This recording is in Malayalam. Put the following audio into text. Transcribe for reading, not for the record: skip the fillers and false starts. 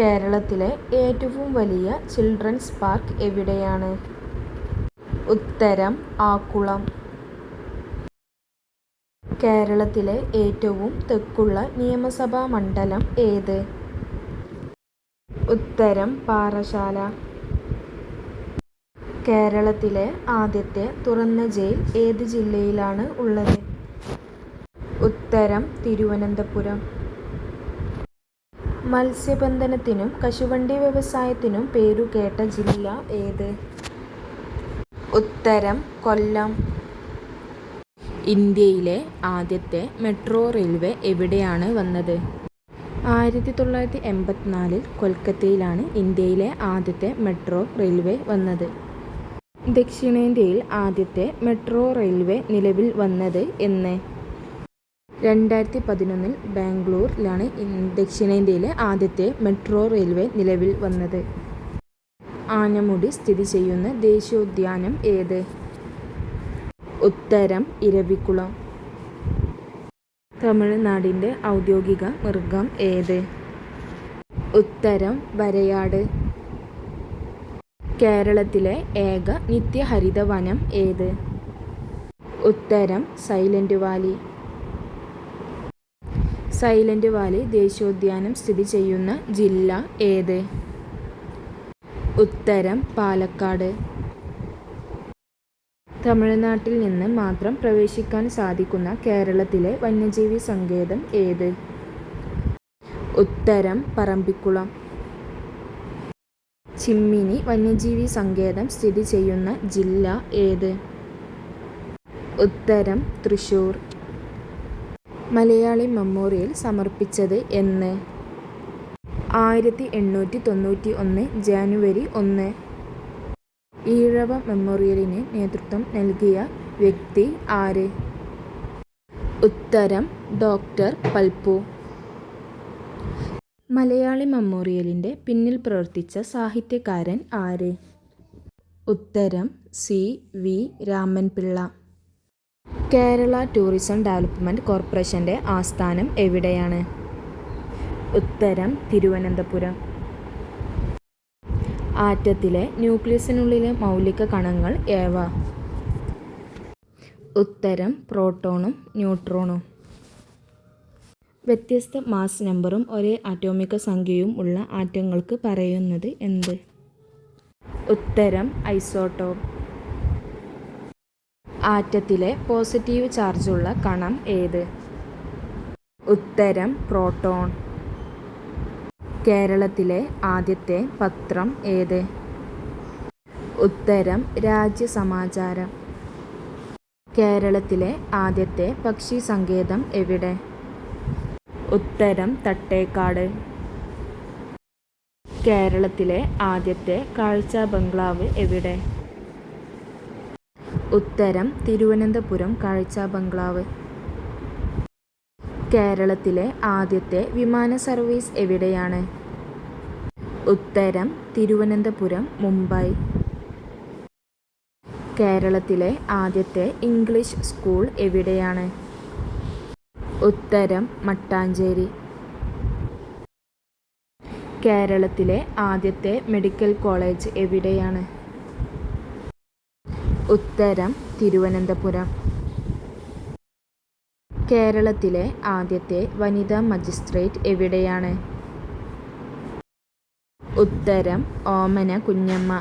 കേരളത്തിലെ ഏറ്റവും വലിയ ചിൽഡ്രൻസ് പാർക്ക് എവിടെയാണ്? ഉത്തരം ആക്കുളം. കേരളത്തിലെ ഏറ്റവും തെക്കുള്ള നിയമസഭാ മണ്ഡലം ഏത്? ഉത്തരം പാറശാല. കേരളത്തിലെ ആദ്യത്തെ തുറന്ന ജയിൽ ഏത് ജില്ലയിലാണ് ഉള്ളത്? ഉത്തരം തിരുവനന്തപുരം. മത്സ്യബന്ധനത്തിനും കശുവണ്ടി വ്യവസായത്തിനും പേരുകേട്ട ജില്ല ഏത്? ഉത്തരം കൊല്ലം. ഇന്ത്യയിലെ ആദ്യത്തെ മെട്രോ റെയിൽവേ എവിടെയാണ് വന്നത്? 1984 കൊൽക്കത്തയിലാണ് ഇന്ത്യയിലെ ആദ്യത്തെ മെട്രോ റെയിൽവേ വന്നത്. ദക്ഷിണേന്ത്യയിൽ ആദ്യത്തെ മെട്രോ റെയിൽവേ നിലവിൽ വന്നത് എന്ന്? 2011 ബാംഗ്ലൂരിലാണ് ദക്ഷിണേന്ത്യയിലെ ആദ്യത്തെ മെട്രോ റെയിൽവേ നിലവിൽ വന്നത്. ആനമുടി സ്ഥിതി ചെയ്യുന്ന ദേശീയോദ്യാനം ഏത്? ഉത്തരം ഇരവികുളം. തമിഴ്നാടിൻ്റെ ഔദ്യോഗിക മൃഗം ഏത്? ഉത്തരം വരയാട്. കേരളത്തിലെ ഏക നിത്യഹരിതവനം ഏത്? ഉത്തരം സൈലന്റ് വാലി. സൈലന്റ് വാലി ദേശീയോദ്യാനം സ്ഥിതി ചെയ്യുന്ന ജില്ല ഏത്? ഉത്തരം പാലക്കാട്. തമിഴ്നാട്ടിൽ നിന്ന് മാത്രം പ്രവേശിക്കാൻ സാധിക്കുന്ന കേരളത്തിലെ വന്യജീവി സങ്കേതം ഏത്? ഉത്തരം പറമ്പിക്കുളം. ചിമ്മിനി വന്യജീവി സങ്കേതം സ്ഥിതി ചെയ്യുന്ന ജില്ല ഏത്? ഉത്തരം തൃശ്ശൂർ. മലയാളി മെമ്മോറിയൽ സമർപ്പിച്ചത് എന്ന്? 1891 ജാനുവരി 1. ഈഴവ മെമ്മോറിയലിന് നേതൃത്വം നൽകിയ വ്യക്തി ആര്? ഉത്തരം ഡോക്ടർ പൽപ്പു. മലയാളി മെമ്മോറിയലിൻ്റെ പിന്നിൽ പ്രവർത്തിച്ച സാഹിത്യകാരൻ ആര്? ഉത്തരം CV Raman Pillai. Kerala tourism development കോർപ്പറേഷൻ്റെ ആസ്ഥാനം എവിടെയാണ്? ഉത്തരം തിരുവനന്തപുരം. ആറ്റത്തിലെ ന്യൂക്ലിയസിനുള്ളിലെ മൗലിക കണങ്ങൾ ഏവ? ഉത്തരം പ്രോട്ടോണും ന്യൂട്രോണും. വ്യത്യസ്ത മാസ് നമ്പറും ഒരേ ആറ്റോമിക സംഖ്യയും ഉള്ള ആറ്റങ്ങൾക്ക് പറയുന്നത് എന്ത്? ഉത്തരം ഐസോട്ടോപ്പ്. ആറ്റത്തിലെ പോസിറ്റീവ് ചാർജുള്ള കണം ഏത്? ഉത്തരം പ്രോട്ടോൺ. കേരളത്തിലെ ആദ്യത്തെ പത്രം ഏത്? ഉത്തരം രാജ്യസമാചാരം. കേരളത്തിലെ ആദ്യത്തെ പക്ഷി സങ്കേതം എവിടെ? ഉത്തരം തട്ടേക്കാട്. കേരളത്തിലെ ആദ്യത്തെ കാഴ്ചാ ബംഗ്ലാവ് എവിടെ? ഉത്തരം തിരുവനന്തപുരം കാഴ്ചാ ബംഗ്ലാവ്. കേരളത്തിലെ ആദ്യത്തെ വിമാന സർവീസ് എവിടെയാണ്? ഉത്തരം തിരുവനന്തപുരം മുംബൈ. കേരളത്തിലെ ആദ്യത്തെ ഇംഗ്ലീഷ് സ്കൂൾ എവിടെയാണ്? ഉത്തരം മട്ടാഞ്ചേരി. കേരളത്തിലെ ആദ്യത്തെ മെഡിക്കൽ കോളേജ് എവിടെയാണ്? ഉത്തരം തിരുവനന്തപുരം. കേരളത്തിലെ ആദ്യത്തെ വനിതാ മജിസ്ട്രേറ്റ് എവിടെയാണ്? ഉത്തരം ഓമന കുഞ്ഞമ്മ.